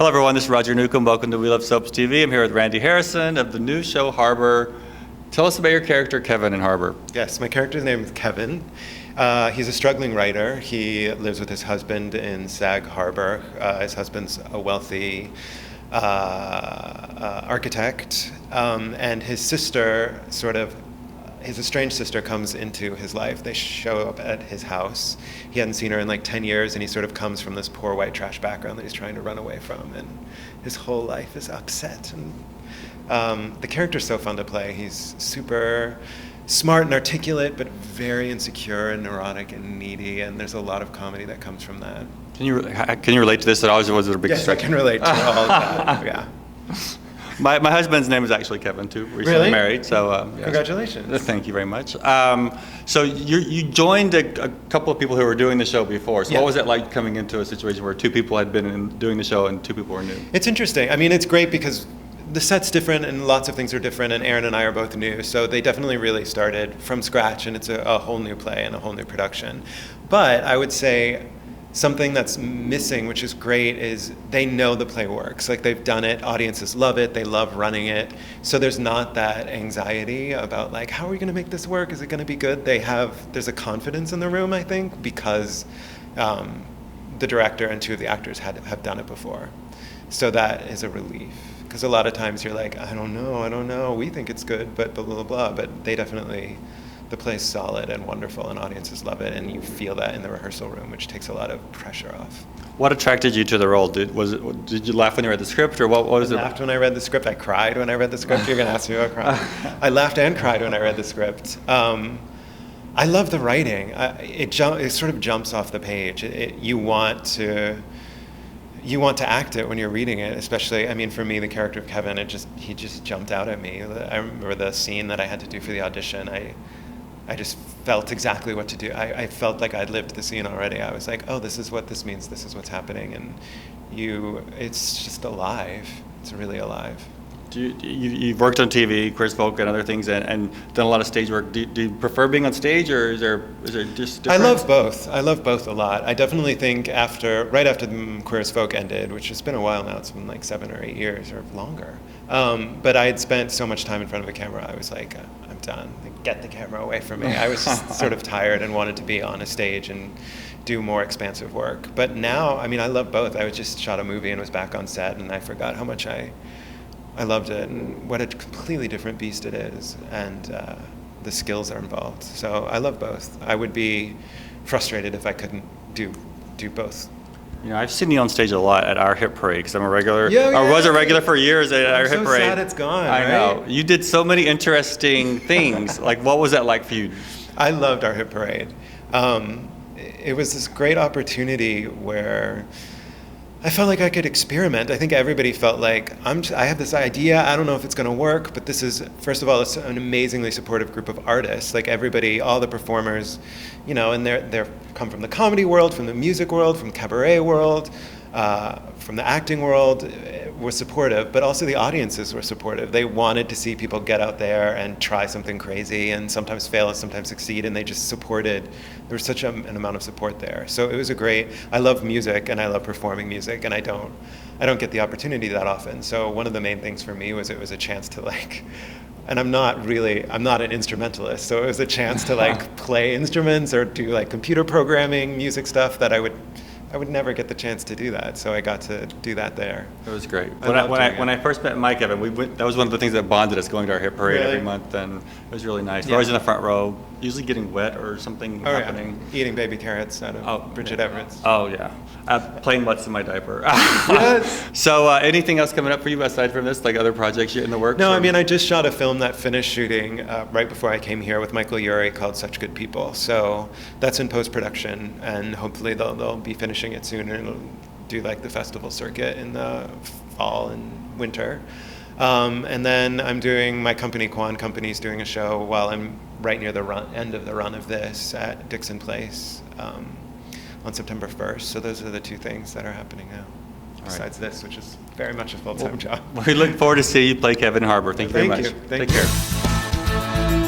Hello everyone, this is Roger Newcomb. Welcome to We Love Soaps TV. I'm here with Randy Harrison of the new show Harbor. Tell us about your character, Kevin, in Harbor. Yes, my character's name is Kevin. He's a struggling writer. He lives with his husband in Sag Harbor. His husband's a wealthy architect, and his sister, his estranged sister, comes into his life. They show up at his house. He hadn't seen her in like 10 years, and he sort of comes from this poor white trash background that he's trying to run away from, and his whole life is upset. And the character's so fun to play. He's super smart and articulate, but very insecure and neurotic and needy, and there's a lot of comedy that comes from that. Can you relate to this at all? Was it a big Yes, I can relate to all of that, yeah. My husband's name is actually Kevin, too. Recently Really? married, so yes. Congratulations. Thank you very much. So you joined a couple of people who were doing the show before. So Yeah. what was it like coming into a situation where two people had been doing the show and two people were new? It's interesting. I mean, it's great because the set's different and lots of things are different, and Erin and I are both new, so they definitely really started from scratch, and it's a whole new play and a whole new production. But I would say something that's missing, which is great, is they know the play works. Like, they've done it, audiences love it, they love running it, so there's not that anxiety about like, how are we going to make this work? Is it going to be good? There's a confidence in the room, I think, because the director and two of the actors have done it before. So that is a relief. Because a lot of times you're like, I don't know, we think it's good, but blah, blah, blah. But they definitely, the play's solid and wonderful, and audiences love it, and you feel that in the rehearsal room, which takes a lot of pressure off. What attracted you to the role? Did you laugh when you read the script, or what was it? I laughed when I read the script. I cried when I read the script. You're going to ask me about crying. I laughed and cried when I read the script. I love the writing. It sort of jumps off the page. You want to act it when you're reading it, especially, I mean, for me, the character of Kevin, he just jumped out at me. I remember the scene that I had to do for the audition. I just felt exactly what to do. I felt like I'd lived the scene already. I was like, oh, this is what this means. This is what's happening. And it's just alive. It's really alive. You've worked on TV, Queer as Folk, and other things, and done a lot of stage work. Do you prefer being on stage, or is there just different? I love both. I love both a lot. I definitely think right after Queer as Folk ended, which has been a while now, it's been like 7 or 8 years or longer. But I had spent so much time in front of a camera, I was like, I'm done. Like, get the camera away from me. I was just sort of tired and wanted to be on a stage and do more expansive work. But now, I mean, I love both. I just shot a movie and was back on set, and I forgot how much I loved it and what a completely different beast it is, and the skills are involved. So I love both. I would be frustrated if I couldn't do both. You know, I've seen you on stage a lot at our hit parade because I'm a regular. Yeah. I was a regular for years at our hit parade. I'm so sad it's gone. I right? know. You did so many interesting things. Like, what was that like for you? I loved our hit parade. It was this great opportunity where I felt like I could experiment. I think everybody felt like, I have this idea, I don't know if it's going to work, but this is, first of all, it's an amazingly supportive group of artists. Like, everybody, all the performers, you know, and they're come from the comedy world, from the music world, from cabaret world, from the acting world, were supportive, but also the audiences were supportive. They wanted to see people get out there and try something crazy and sometimes fail and sometimes succeed, and they just supported. There was such an amount of support there. So it was I love music and I love performing music, and I don't get the opportunity that often. So one of the main things for me was it was a chance to and I'm not an instrumentalist, so it was a chance to play instruments or do computer programming, music stuff that I would never get the chance to do that, so I got to do that there. It was great. When I first met Mike, Evan, that was one of the things that bonded us, going to our hit parade every month, and it was really nice. Yeah. We're always in the front row, usually getting wet or something happening. Yeah. Eating baby carrots out of Bridget Everett's. Oh yeah, plain mutts in my diaper. Yes. So anything else coming up for you aside from this, like other projects in the works? No, I mean, I just shot a film that finished shooting right before I came here with Michael Urie called Such Good People. So that's in post-production, and hopefully they'll be finishing it soon, and it'll do the festival circuit in the fall and winter. And then I'm doing, my company, Quan Company's doing a show while I'm right near the end of the run of this at Dixon Place on September 1st. So those are the two things that are happening now. Besides this, which is very much a full-time job. We look forward to seeing you play Kevin Harbor. Thank you very much. Thank you. Take care.